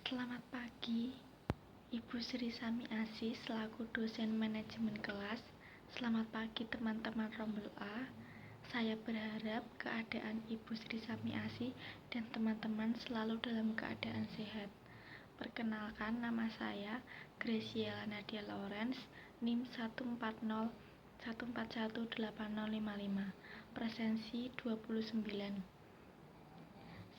Selamat pagi, Ibu Sri Sami Asih selaku dosen manajemen kelas. Selamat pagi teman-teman Rombel A. Saya berharap keadaan Ibu Sri Sami Asih dan teman-teman selalu dalam keadaan sehat. Perkenalkan, nama saya Graciela Nadia Lawrence, NIM 14014180555, presensi 29.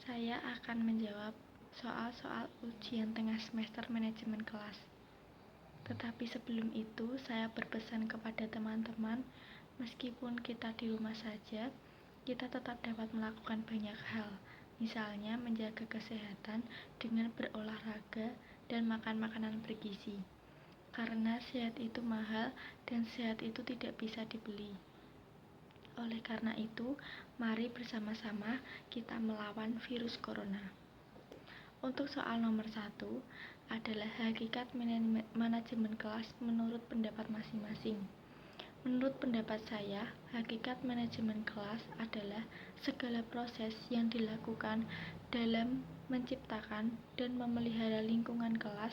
Saya akan menjawab soal-soal ujian tengah semester manajemen kelas. Tetapi sebelum itu, saya berpesan kepada teman-teman, meskipun kita di rumah saja, kita tetap dapat melakukan banyak hal, misalnya menjaga kesehatan dengan berolahraga dan makan makanan bergizi. Karena sehat itu mahal dan sehat itu tidak bisa dibeli. Oleh karena itu, mari bersama-sama kita melawan virus corona. Untuk soal nomor 1 adalah hakikat manajemen kelas menurut pendapat masing-masing. Menurut pendapat saya, hakikat manajemen kelas adalah segala proses yang dilakukan dalam menciptakan dan memelihara lingkungan kelas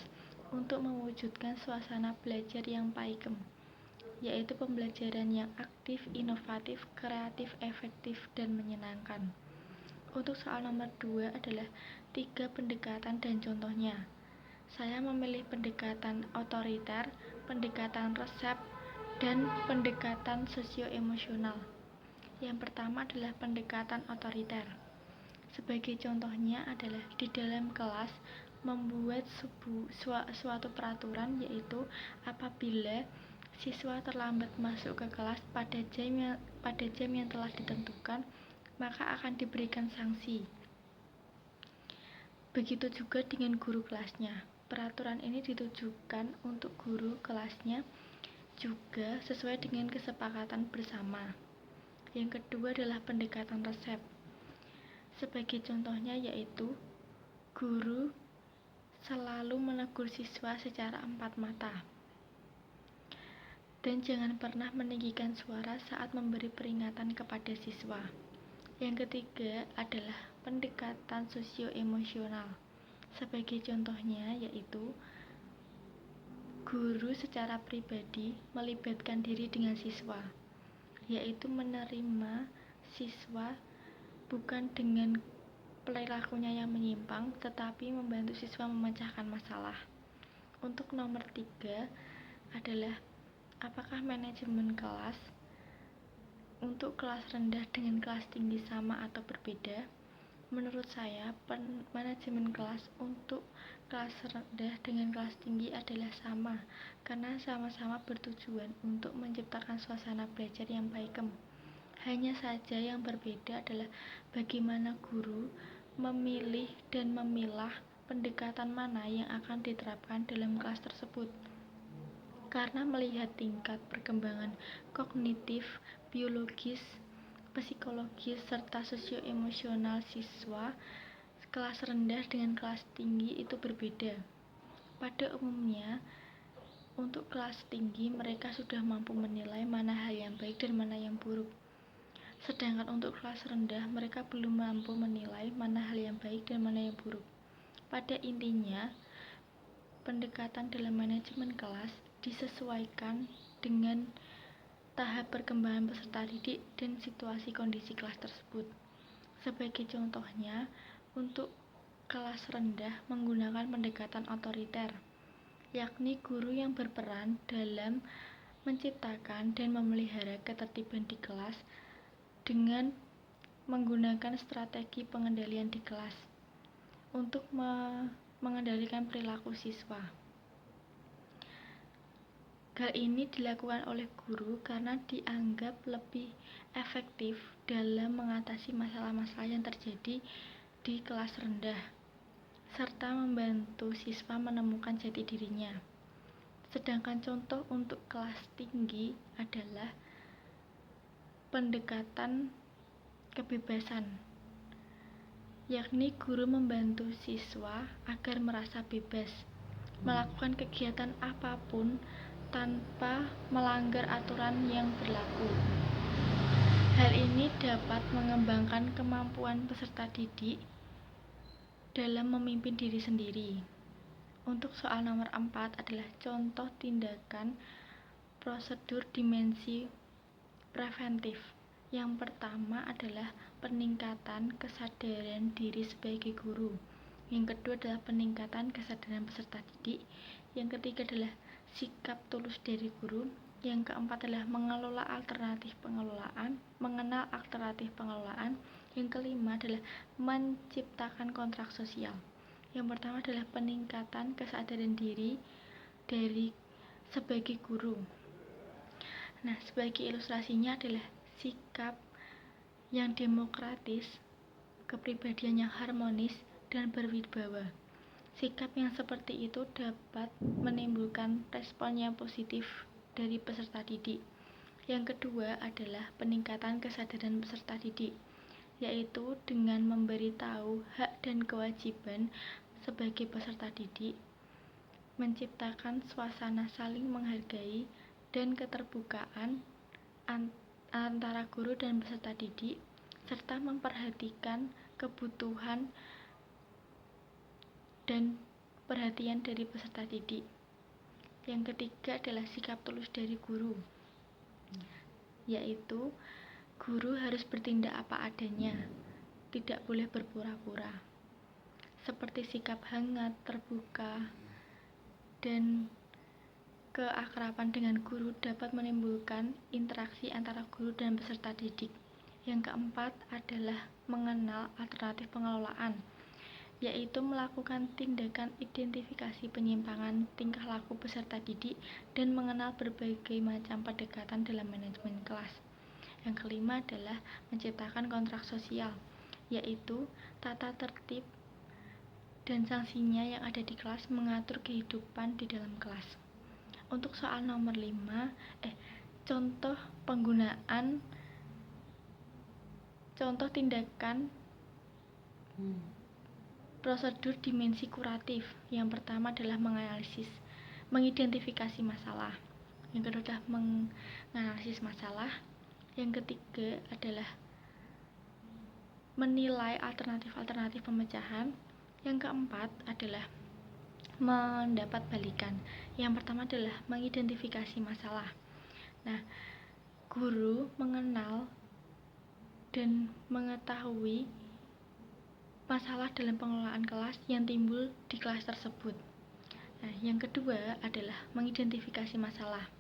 untuk mewujudkan suasana belajar yang paikem, yaitu pembelajaran yang aktif, inovatif, kreatif, efektif, dan menyenangkan. Untuk soal nomor 2 adalah 3 pendekatan dan contohnya. Saya memilih pendekatan otoriter, pendekatan resep, dan pendekatan sosio-emosional. Yang pertama adalah pendekatan otoriter. Sebagai contohnya adalah di dalam kelas membuat suatu peraturan, yaitu apabila siswa terlambat masuk ke kelas pada jam yang telah ditentukan, maka akan diberikan sanksi. Begitu juga dengan guru kelasnya. Peraturan ini ditujukan untuk guru kelasnya juga sesuai dengan kesepakatan bersama. Yang kedua adalah pendekatan resep. Sebagai contohnya yaitu guru selalu menegur siswa secara empat mata. Dan jangan pernah meninggikan suara saat memberi peringatan kepada siswa. Yang ketiga adalah pendekatan sosio-emosional. Sebagai contohnya yaitu guru secara pribadi melibatkan diri dengan siswa, yaitu menerima siswa bukan dengan perilakunya yang menyimpang, tetapi membantu siswa memecahkan masalah. Untuk nomor 3 adalah apakah manajemen kelas untuk kelas rendah dengan kelas tinggi sama atau berbeda? Menurut saya, manajemen kelas untuk kelas rendah dengan kelas tinggi adalah sama, karena sama-sama bertujuan untuk menciptakan suasana belajar yang paikem. Hanya saja yang berbeda adalah bagaimana guru memilih dan memilah pendekatan mana yang akan diterapkan dalam kelas tersebut. Karena melihat tingkat perkembangan kognitif, biologis, psikologis, serta sosio-emosional siswa, kelas rendah dengan kelas tinggi itu berbeda. Pada umumnya, untuk kelas tinggi mereka sudah mampu menilai mana hal yang baik dan mana yang buruk. Sedangkan untuk kelas rendah mereka belum mampu menilai mana hal yang baik dan mana yang buruk. Pada intinya, pendekatan dalam manajemen kelas disesuaikan dengan tahap perkembangan peserta didik dan situasi kondisi kelas tersebut. Sebagai contohnya, untuk kelas rendah menggunakan pendekatan otoriter, yakni guru yang berperan dalam menciptakan dan memelihara ketertiban di kelas dengan menggunakan strategi pengendalian di kelas untuk mengendalikan perilaku siswa. Hal ini dilakukan oleh guru karena dianggap lebih efektif dalam mengatasi masalah-masalah yang terjadi di kelas rendah, serta membantu siswa menemukan jati dirinya. Sedangkan contoh untuk kelas tinggi adalah pendekatan kebebasan, yakni guru membantu siswa agar merasa bebas melakukan kegiatan apapun tanpa melanggar aturan yang berlaku. Hal ini dapat mengembangkan kemampuan peserta didik dalam memimpin diri sendiri. Untuk soal nomor 4 adalah contoh tindakan prosedur dimensi preventif. Yang pertama adalah peningkatan kesadaran diri sebagai guru. Yang kedua adalah peningkatan kesadaran peserta didik. Yang ketiga adalah sikap tulus dari guru. Yang keempat adalah mengenal alternatif pengelolaan. Yang kelima adalah menciptakan kontrak sosial. Yang pertama adalah peningkatan kesadaran diri dari sebagai guru. Nah, sebagai ilustrasinya adalah sikap yang demokratis, kepribadian yang harmonis, dan berwibawa. Sikap yang seperti itu dapat menimbulkan respon yang positif dari peserta didik. Yang kedua adalah peningkatan kesadaran peserta didik, yaitu dengan memberitahu hak dan kewajiban sebagai peserta didik, menciptakan suasana saling menghargai dan keterbukaan antara guru dan peserta didik, serta memperhatikan kebutuhan dan perhatian dari peserta didik. Yang ketiga adalah sikap tulus dari guru, yaitu guru harus bertindak apa adanya, tidak boleh berpura-pura. Seperti sikap hangat, terbuka, dan keakraban dengan guru dapat menimbulkan interaksi antara guru dan peserta didik. Yang keempat adalah mengenal alternatif pengelolaan, yaitu melakukan tindakan identifikasi penyimpangan tingkah laku peserta didik dan mengenal berbagai macam pendekatan dalam manajemen kelas. Yang kelima adalah menciptakan kontrak sosial, yaitu tata tertib dan sanksinya yang ada di kelas mengatur kehidupan di dalam kelas. Untuk soal nomor 5, contoh tindakan prosedur dimensi kuratif. Yang pertama adalah mengidentifikasi masalah. Yang kedua adalah menganalisis masalah. Yang ketiga adalah menilai alternatif pemecahan. Yang keempat adalah mendapat balikan. Yang pertama adalah mengidentifikasi masalah. Nah, guru mengenal dan mengetahui masalah dalam pengelolaan kelas yang timbul di kelas tersebut. Nah, yang kedua adalah mengidentifikasi masalah.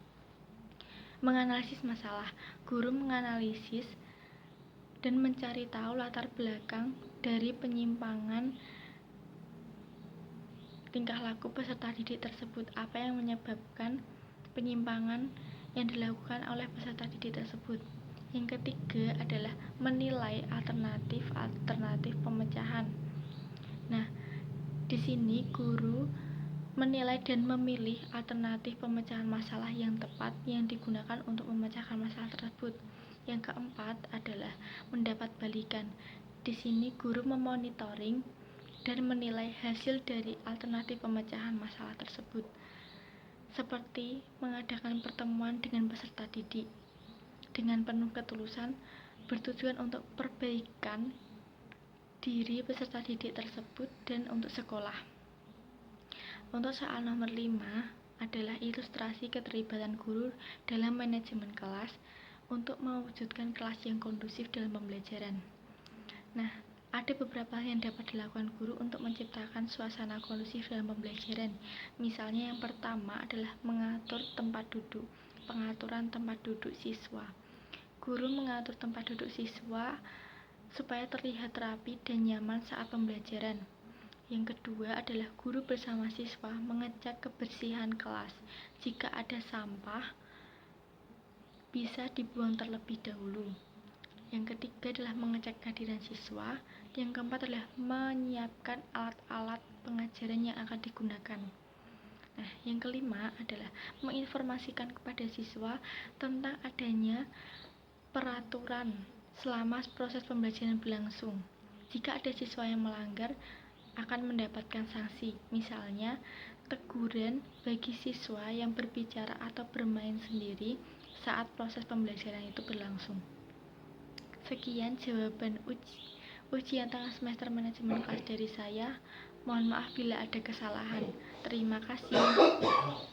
Menganalisis masalah. Guru menganalisis dan mencari tahu latar belakang dari penyimpangan tingkah laku peserta didik tersebut, apa yang menyebabkan penyimpangan yang dilakukan oleh peserta didik tersebut. Yang ketiga adalah menilai alternatif pemecahan. Nah, di sini guru menilai dan memilih alternatif pemecahan masalah yang tepat yang digunakan untuk memecahkan masalah tersebut. Yang keempat adalah mendapat balikan. Di sini guru memonitoring dan menilai hasil dari alternatif pemecahan masalah tersebut, seperti mengadakan pertemuan dengan peserta didik dengan penuh ketulusan, bertujuan untuk perbaikan diri peserta didik tersebut dan untuk sekolah. Untuk soal nomor 5 adalah ilustrasi keterlibatan guru dalam manajemen kelas untuk mewujudkan kelas yang kondusif dalam pembelajaran. Nah, ada beberapa hal yang dapat dilakukan guru untuk menciptakan suasana kondusif dalam pembelajaran. Misalnya yang pertama adalah pengaturan tempat duduk siswa. Guru mengatur tempat duduk siswa supaya terlihat rapi dan nyaman saat pembelajaran. Yang kedua adalah guru bersama siswa mengecek kebersihan kelas. Jika ada sampah, bisa dibuang terlebih dahulu. Yang ketiga adalah mengecek kehadiran siswa. Yang keempat adalah menyiapkan alat-alat pengajaran yang akan digunakan. Nah, yang kelima adalah menginformasikan kepada siswa tentang adanya peraturan selama proses pembelajaran berlangsung. Jika ada siswa yang melanggar, akan mendapatkan sanksi, misalnya teguran bagi siswa yang berbicara atau bermain sendiri saat proses pembelajaran itu berlangsung. Sekian jawaban ujian tengah semester manajemen kelas dari saya. Mohon maaf bila ada kesalahan. Terima kasih.